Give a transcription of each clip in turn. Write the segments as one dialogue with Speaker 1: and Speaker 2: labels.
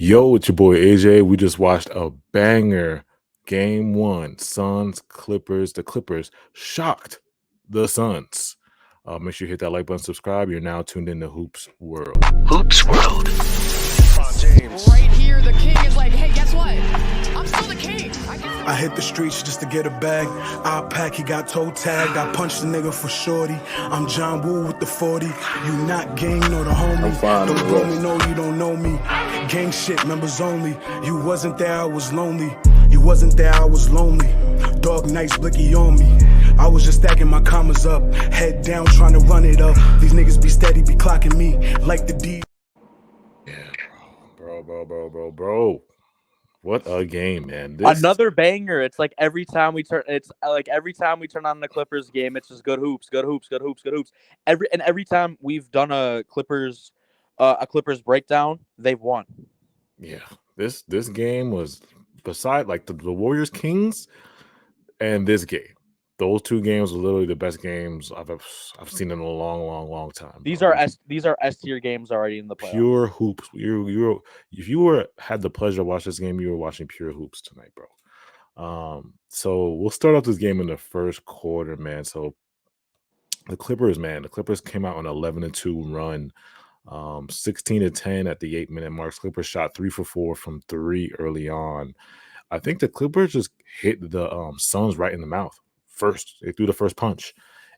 Speaker 1: Yo, it's your boy AJ. We just watched a banger game one. Suns, Clippers. The Clippers shocked the Suns. Make sure you hit that like button, subscribe. You're now tuned in to Hoops World.
Speaker 2: Hoops World.
Speaker 3: James. Right here, the king is like, hey, guess what? I'm still the king.
Speaker 4: I hit the streets just to get a bag. I pack, he got toe tagged. I punched the nigga for shorty. I'm John Woo with the 40. You not gang nor the homie. Don't blow me, no, you don't know me. Gang shit, members only. You wasn't there, I was lonely. You wasn't there, I was lonely. Dog nights blicky on me. I was just stacking my commas up. Head down, trying to run it up. These niggas be steady, be clocking me like the D.
Speaker 1: Yeah, bro. What a game, man.
Speaker 5: Another banger. It's like every time we turn on the Clippers game, it's just good hoops. Every time we've done a Clippers breakdown, they've won.
Speaker 1: Yeah. This game was beside like the Warriors Kings and this game. Those two games were literally the best games I've seen in a long time.
Speaker 5: These are S tier games already in the playoffs.
Speaker 1: Pure hoops. If you had the pleasure of watching this game, you were watching pure hoops tonight, bro. So we'll start off this game in the first quarter, man. So the Clippers came out on an 11-2 run, 16-10 at the 8-minute mark. Clippers shot 3 for 4 from 3 early on. I think the Clippers just hit the Suns right in the mouth. First, they threw the first punch,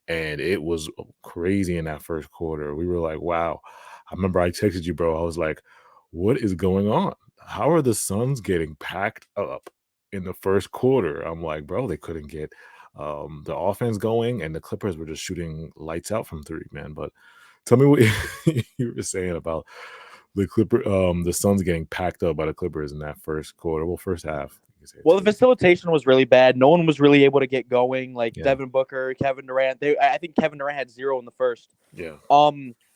Speaker 1: and it was crazy in that first quarter. We were like, wow. I remember I texted you, bro. I was like, what is going on? How are the Suns getting packed up in the first quarter? I'm like, bro, they couldn't get the offense going, and the Clippers were just shooting lights out from three, man. But tell me what you were saying about the Suns getting packed up by the Clippers in that first quarter. Well, first half.
Speaker 5: Well, the facilitation was really bad. No one was really able to get going. Like Devin Booker, Kevin Durant. I think Kevin Durant had 0 in the first.
Speaker 1: Yeah.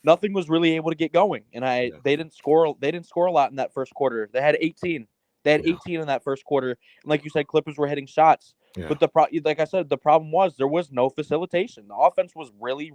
Speaker 5: Nothing was really able to get going, and they didn't score. They didn't score a lot in that first quarter. They had 18. They had 18 in that first quarter, and like you said, Clippers were hitting shots. Yeah. But like I said, the problem was there was no facilitation. The offense was really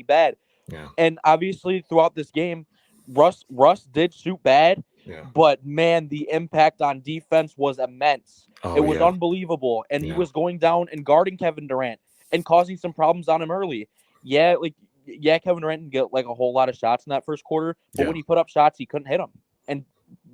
Speaker 5: bad.
Speaker 1: Yeah.
Speaker 5: And obviously, throughout this game, Russ did shoot bad.
Speaker 1: Yeah.
Speaker 5: But man, the impact on defense was immense. It was unbelievable, and he was going down and guarding Kevin Durant and causing some problems on him early. Kevin Durant didn't get like a whole lot of shots in that first quarter, but when he put up shots, he couldn't hit them, and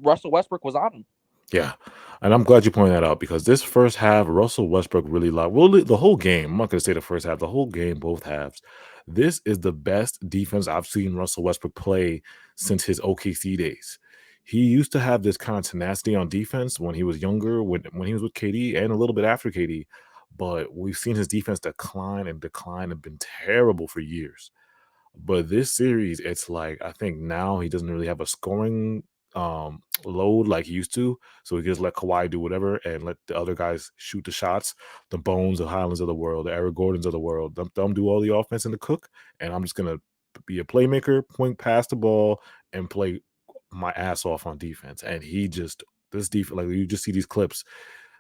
Speaker 5: Russell Westbrook was on him.
Speaker 1: Yeah, and I'm glad you pointed that out because this first half, Russell Westbrook really loud. Well, the whole game. I'm not going to say the first half. The whole game, both halves. This is the best defense I've seen Russell Westbrook play since his OKC days. He used to have this kind of tenacity on defense when he was younger, when he was with KD and a little bit after KD. But we've seen his defense decline and been terrible for years. But this series, it's like I think now he doesn't really have a scoring load like he used to. So he just let Kawhi do whatever and let the other guys shoot the shots, the Bones, the Highlands of the world, the Eric Gordons of the world. Them do all the offense in the cook, and I'm just gonna be a playmaker, point past the ball, and play my ass off on defense. And this defense, like you just see these clips,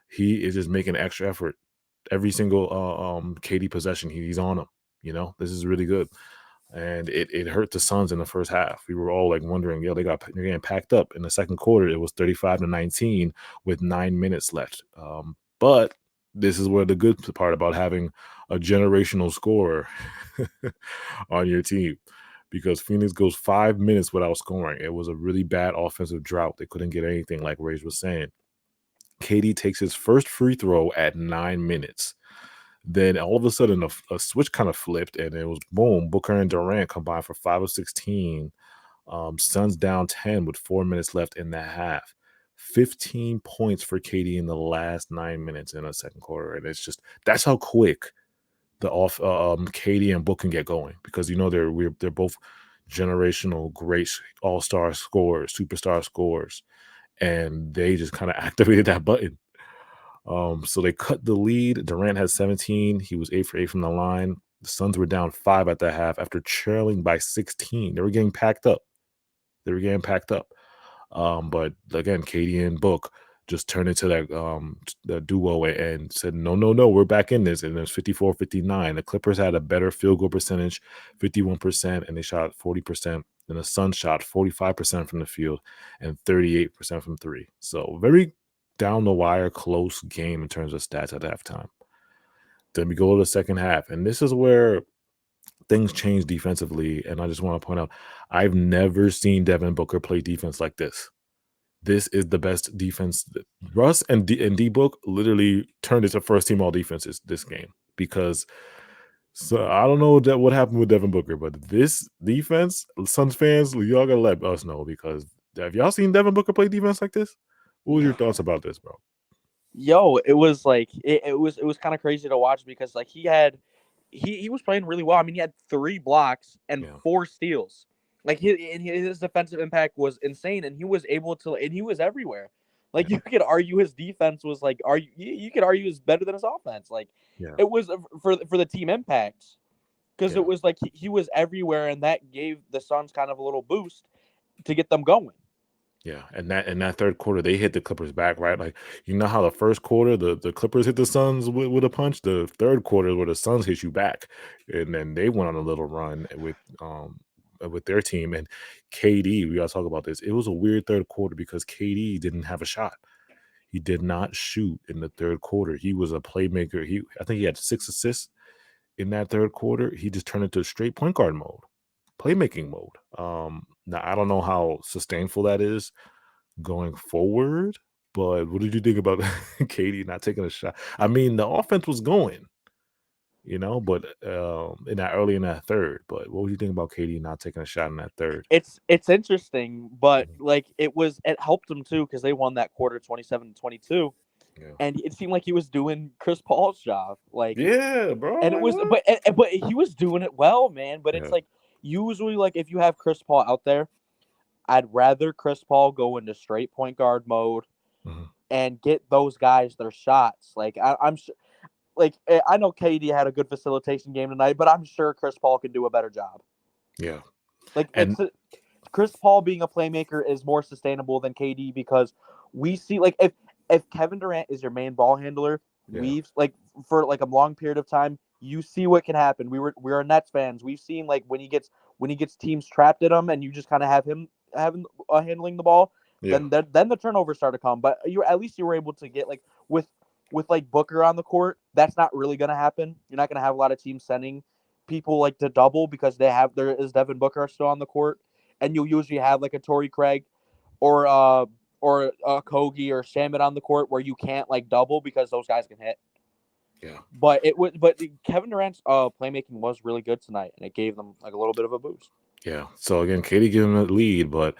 Speaker 1: he is just making extra effort every single KD possession. He's on them. This is really good. And it hurt the Suns in the first half. We were all like wondering, they're getting packed up. In the second quarter, it was 35-19 with 9 minutes left. But this is where the good part about having a generational scorer on your team, because Phoenix goes 5 minutes without scoring. It was a really bad offensive drought. They couldn't get anything, like Rage was saying. KD takes his first free throw at 9 minutes. Then all of a sudden, a switch kind of flipped, and it was boom. Booker and Durant combined for 5 of 16. Suns down 10 with 4 minutes left in the half. 15 points for KD in the last 9 minutes in the second quarter, and that's how quick the KD and Book can get going, because they're both generational great all-star scorers, superstar scorers, and they just kind of activated that button. So they cut the lead. Durant had 17. He was 8 for 8 from the line. The Suns were down 5 at the half after trailing by 16. They were getting packed up. But again, KD and Book, just turned into that duo and said, no, we're back in this. And it was 54-59. The Clippers had a better field goal percentage, 51%, and they shot 40%. And the Suns shot 45% from the field and 38% from three. So very down the wire, close game in terms of stats at halftime. Then we go to the second half, and this is where things change defensively. And I just want to point out, I've never seen Devin Booker play defense like this. This is the best defense. Russ and D-Book literally turned into first team all defenses this game because I don't know what happened with Devin Booker, but this defense, Suns fans, y'all gotta let us know because have y'all seen Devin Booker play defense like this? What was your thoughts about this, bro?
Speaker 5: Yo, it was like it was kind of crazy to watch because like he was playing really well. I mean, he had 3 blocks and 4 steals. Like his defensive impact was insane, and he was able to, and he was everywhere. Like you could argue his defense was like, you could argue is better than his offense. Like it was for the team impacts because it was like he was everywhere, and that gave the Suns kind of a little boost to get them going.
Speaker 1: Yeah, and that third quarter, they hit the Clippers back, right? Like, you know how the first quarter, the Clippers hit the Suns with a punch? The third quarter where the Suns hit you back. And then they went on a little run with their team. And KD, we got to talk about this. It was a weird third quarter because KD didn't have a shot. He did not shoot in the third quarter. He was a playmaker. I think he had 6 assists in that third quarter. He just turned into straight point guard mode. Playmaking mode. Now I don't know how sustainable that is going forward, but what did you think about KD not taking a shot? I mean, the offense was going, but in that third. But what would you think about KD not taking a shot in that third?
Speaker 5: It's interesting, but like it helped them too because they won that quarter 27-22. Yeah. And it seemed like he was doing Chris Paul's job. Like,
Speaker 1: yeah, bro.
Speaker 5: And it was, but he was doing it well, man. But it's like usually, like if you have Chris Paul out there, I'd rather Chris Paul go into straight point guard mode and get those guys their shots. Like I'm sure, like I know KD had a good facilitation game tonight, but I'm sure Chris Paul can do a better job.
Speaker 1: Yeah,
Speaker 5: like Chris Paul being a playmaker is more sustainable than KD because we see like if Kevin Durant is your main ball handler, we've like for like a long period of time, you see what can happen. We're Nets fans. We've seen like when he gets teams trapped at him, and you just kind of have him handling the ball. Then the turnovers start to come. But at least you were able to get like with like Booker on the court. That's not really going to happen. You're not going to have a lot of teams sending people like to double because there is Devin Booker still on the court, and you'll usually have like a Torrey Craig or a Kogi or Shamit on the court where you can't like double because those guys can hit.
Speaker 1: Yeah.
Speaker 5: But Kevin Durant's playmaking was really good tonight, and it gave them like a little bit of a boost.
Speaker 1: Yeah. So again, KD giving them the lead, but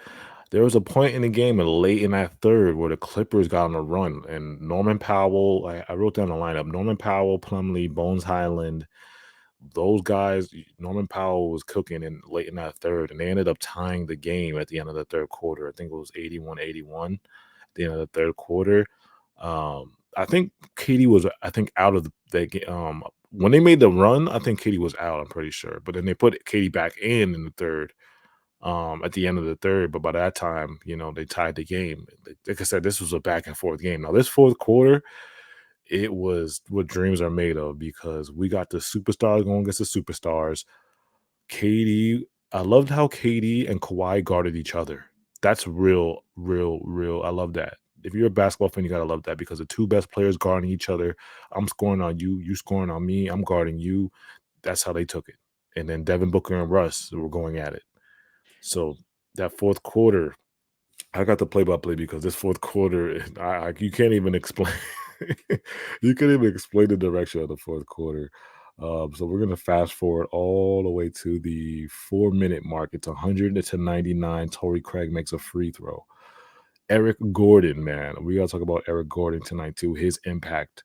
Speaker 1: there was a point in the game and late in that third where the Clippers got on a run, and Norman Powell, I wrote down the lineup: Norman Powell, Plumlee, Bones Highland. Those guys, Norman Powell was cooking late in that third, and they ended up tying the game at the end of the third quarter. I think it was 81-81 at the end of the third quarter. I think KD was, out of the game. When they made the run, I think KD was out, I'm pretty sure. But then they put KD back in the third at the end of the third. But by that time, they tied the game. Like I said, this was a back and forth game. Now, this fourth quarter, it was what dreams are made of because we got the superstars going against the superstars. KD, I loved how KD and Kawhi guarded each other. That's real. I love that. If you're a basketball fan, you got to love that because the two best players guarding each other. I'm scoring on you. You scoring on me. I'm guarding you. That's how they took it. And then Devin Booker and Russ were going at it. So that fourth quarter, I got the play-by-play because this fourth quarter, you can't even explain. You can't even explain the direction of the fourth quarter. So we're going to fast forward all the way to the 4-minute mark. It's 100-99. Torrey Craig makes a free throw. Eric Gordon, man. We got to talk about Eric Gordon tonight, too. His impact.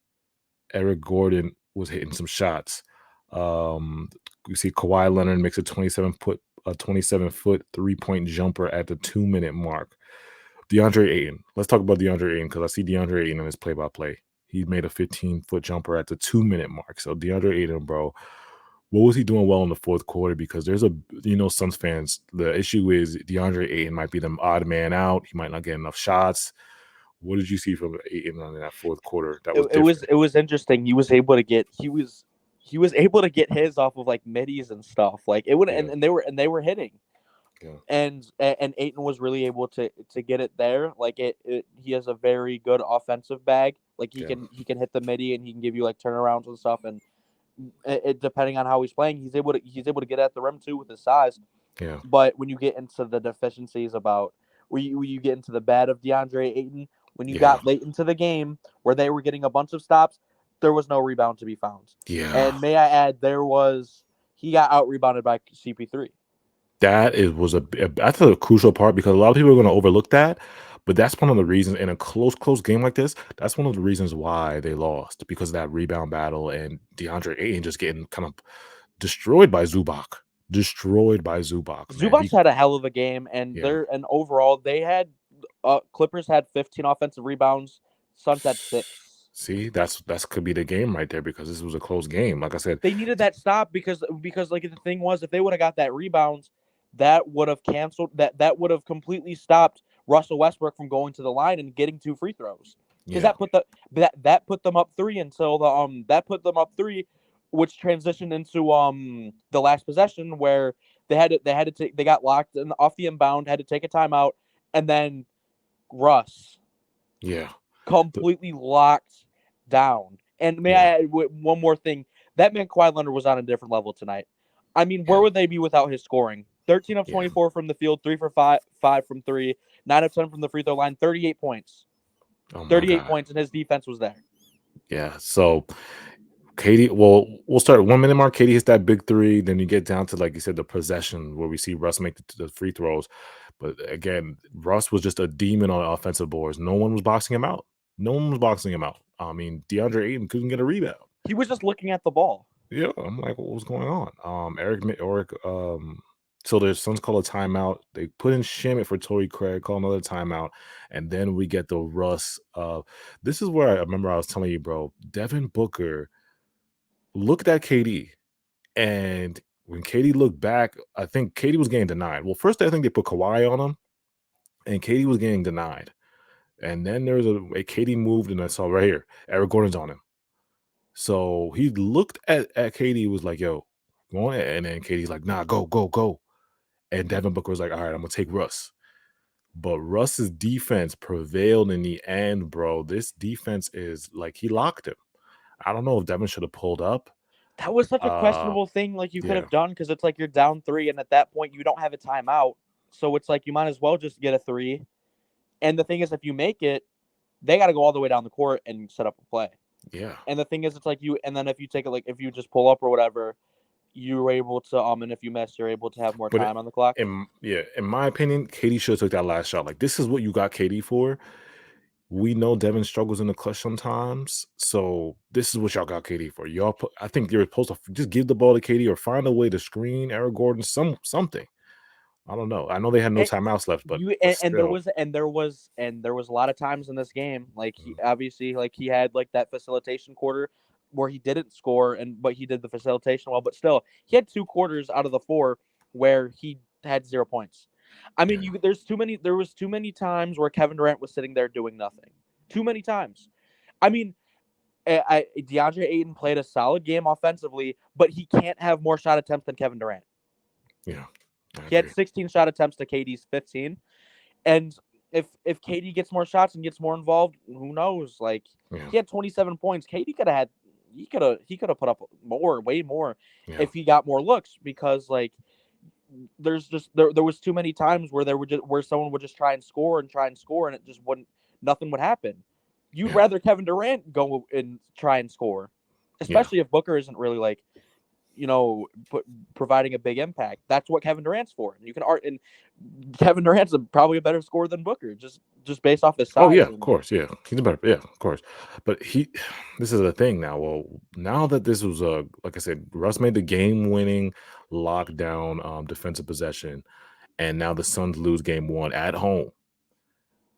Speaker 1: Eric Gordon was hitting some shots. We see Kawhi Leonard makes a 27-foot 3-point jumper at the 2-minute mark. DeAndre Ayton. Let's talk about DeAndre Ayton because I see DeAndre Ayton in his play-by-play. He made a 15-foot jumper at the 2-minute mark. So DeAndre Ayton, bro, what was he doing well in the fourth quarter? Because there's Suns fans, the issue is DeAndre Ayton might be the odd man out. He might not get enough shots. What did you see from Ayton in that fourth quarter? That was different.
Speaker 5: It was interesting. He was able to get his off of like middies and stuff. Like it would
Speaker 1: Yeah.
Speaker 5: and they were hitting.
Speaker 1: Yeah.
Speaker 5: And Ayton was really able to get it there. Like he has a very good offensive bag. Like he can hit the midi and he can give you like turnarounds and stuff. And depending on how he's playing, he's able to get at the rim too with his size.
Speaker 1: Yeah.
Speaker 5: But when you get into the deficiencies about where you get into the bad of DeAndre Ayton, when you got late into the game where they were getting a bunch of stops, there was no rebound to be found.
Speaker 1: Yeah.
Speaker 5: And may I add, he got out rebounded by CP3.
Speaker 1: Was that's a crucial part because a lot of people are going to overlook that, but that's one of the reasons in a close game like this. That's one of the reasons why they lost, because of that rebound battle and DeAndre Ayton just getting kind of destroyed by Zubac.
Speaker 5: Zubac had a hell of a game, and and overall they had Clippers had 15 offensive rebounds. Suns had 6.
Speaker 1: See, that's could be the game right there, because this was a close game. Like I said,
Speaker 5: they needed that stop because like the thing was, if they would have got that rebound, that would have canceled that would have completely stopped Russell Westbrook from going to the line and getting 2 free throws. Because that put them up 3 until which transitioned into the last possession where they got locked and off the inbound, had to take a timeout, and then Russ completely locked down. And may I add one more thing? That man Kawhi Leonard was on a different level tonight. I mean, where would they be without his scoring? 13 of 24 from the field, 3 for 5 from 3, 9 of 10 from the free throw line, 38 points. 38 points, and his defense was there.
Speaker 1: Yeah, so KD, we'll start 1 minute mark. KD hits that big 3. Then you get down to, like you said, the possession where we see Russ make the free throws. But again, Russ was just a demon on offensive boards. No one was boxing him out. I mean, DeAndre Ayton couldn't get a rebound.
Speaker 5: He was just looking at the ball.
Speaker 1: Yeah, I'm like, what was going on? So their Suns call a timeout. They put in Shamit for Torrey Craig, call another timeout, and then we get the Russ. This is where I remember I was telling you, bro, Devin Booker looked at KD, and when KD looked back, I think KD was getting denied. Well, first I think they put Kawhi on him, and KD was getting denied. And then there was a KD moved, and I saw right here, Eric Gordon's on him. So he looked at KD, was like, yo, go on. And then KD's like, nah, go. And Devin Booker was like, all right, I'm going to take Russ. But Russ's defense prevailed in the end, bro. This defense is like, he locked him. I don't know if Devin should have pulled up.
Speaker 5: That was such a questionable thing like you could have done, because it's like you're down 3, and at that point you don't have a timeout. So it's like you might as well just get a 3. And the thing is, if you make it, they got to go all the way down the court and set up a play.
Speaker 1: Yeah.
Speaker 5: And the thing is, it's like and then if you take it, like if you just pull up or whatever, you were able to and if you miss, you're able to have more time on the clock.
Speaker 1: In my opinion, KD should have took that last shot. Like, this is what you got KD for. We know Devin struggles in the clutch sometimes, so this is what y'all got KD for. I think you're supposed to just give the ball to KD or find a way to screen Eric Gordon, something. I don't know. I know they had no timeouts left, but
Speaker 5: there was a lot of times in this game, like he obviously, like he had like that facilitation quarter where he didn't score, but he did the facilitation well. But still, he had 2 quarters out of the 4 where he had 0 points. I mean, there was too many times where Kevin Durant was sitting there doing nothing. Too many times. I mean, DeAndre Ayton played a solid game offensively, but he can't have more shot attempts than Kevin Durant.
Speaker 1: Yeah.
Speaker 5: He had 16 shot attempts to KD's 15. And if KD gets more shots and gets more involved, who knows? Like, he had 27 points. KD could have put up way more if he got more looks, because like there was too many times where someone would just try and score, and it just nothing would happen. You'd rather Kevin Durant go and try and score, especially if Booker isn't really like, providing a big impact. That's what Kevin Durant's for. And you can and Kevin Durant's probably a better scorer than Booker, just based off his size.
Speaker 1: Oh yeah, of course, yeah, he's a better, yeah, of course. But this is the thing now. Well, now that this was like I said, Russ made the game-winning lockdown defensive possession, and now the Suns lose game 1 at home.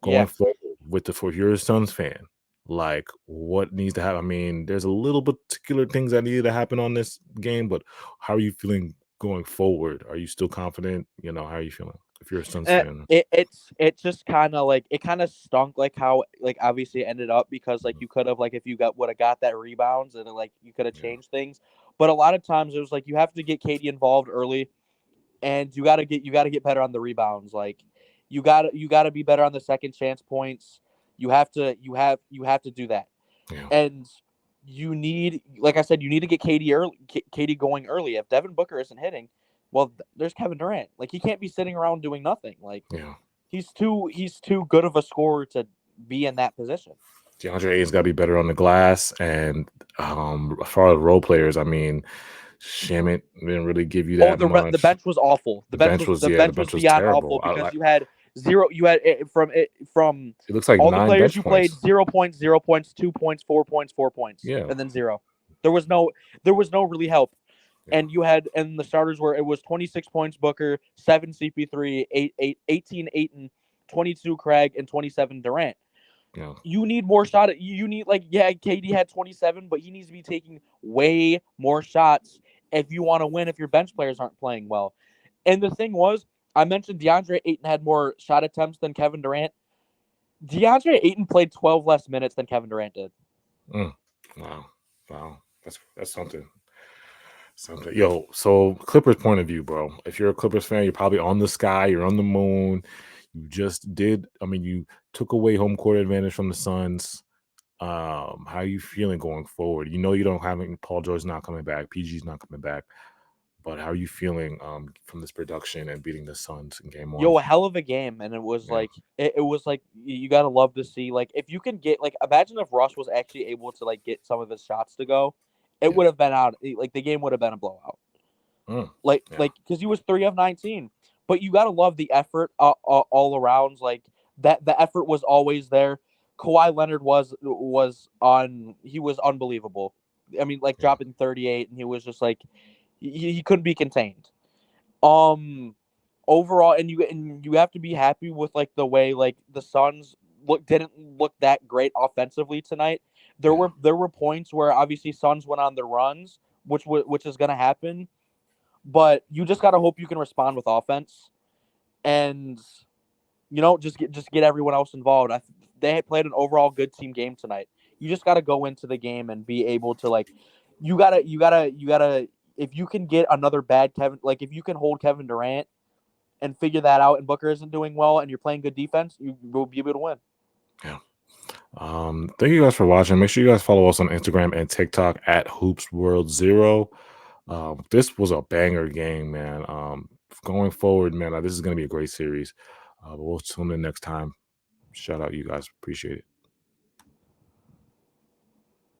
Speaker 1: Going forward if you're a Suns fan, like, what needs to happen? I mean, there's a little particular things that needed to happen on this game, but how are you feeling going forward? Are you still confident? How are you feeling? if you're a Suns fan.
Speaker 5: It's just kind of like it kind of stunk like how like obviously it ended up because like you could have like if you would have got that rebounds and like you could have changed things, but a lot of times it was like you have to get Katie involved early, and you got to get better on the rebounds. Like you got to be better on the second chance points. You have to do that, and you need, like I said, you need to get Katie going early. If Devin Booker isn't hitting, well, there's Kevin Durant. Like he can't be sitting around doing nothing. Like he's too good of a scorer to be in that position.
Speaker 1: DeAndre Ayton's got to be better on the glass, and as far as role players, I mean, Shamit didn't really give you that much.
Speaker 5: The bench was awful. The bench was beyond
Speaker 1: terrible.
Speaker 5: awful because you had zero. You had from
Speaker 1: it looks like
Speaker 5: all
Speaker 1: 9
Speaker 5: the players you
Speaker 1: points.
Speaker 5: played 0 points, 0 points, 2 points, 4 points, 4 points, and then 0. There was no really help. And you had, and the starters were, it was 26 points Booker, 7 CP3, 18 Ayton, 22 Craig, and 27 Durant. You need more shot. You need KD had 27, but he needs to be taking way more shots if you want to win. If your bench players aren't playing well, and the thing was, I mentioned DeAndre Ayton had more shot attempts than Kevin Durant. DeAndre Ayton played 12 less minutes than Kevin Durant did.
Speaker 1: Wow, that's something. Yo, so Clippers point of view, bro. If you're a Clippers fan, you're probably on the sky, you're on the moon. You just did. I mean, you took away home court advantage from the Suns. How are you feeling going forward? You know you don't have Paul George's not coming back, PG's not coming back, but how are you feeling from this production and beating the Suns in game 1?
Speaker 5: Yo, a hell of a game, and it was like it was like you gotta love to see, like, if you can get, like, imagine if Russ was actually able to like get some of his shots to go, it would have been out, like the game would have been a blowout. Like because he was 3 of 19. But you gotta love the effort all around. Like that, the effort was always there. Kawhi Leonard was unbelievable. I mean, like dropping 38, and he was just like he couldn't be contained. Overall, and you have to be happy with like the way like the Suns didn't look that great offensively tonight. There were points where obviously Suns went on their runs, which is gonna happen. But you just gotta hope you can respond with offense, and just get everyone else involved. They played an overall good team game tonight. You just gotta go into the game and be able to like, you gotta. If you can get another bad Kevin, like if you can hold Kevin Durant and figure that out, and Booker isn't doing well, and you're playing good defense, you will be able to win.
Speaker 1: Yeah. Thank you guys for watching. Make sure you guys follow us on Instagram and TikTok at HoopsWorld0. This was a banger game, man. Going forward, man, this is going to be a great series. We'll tune in next time. Shout out you guys. Appreciate it.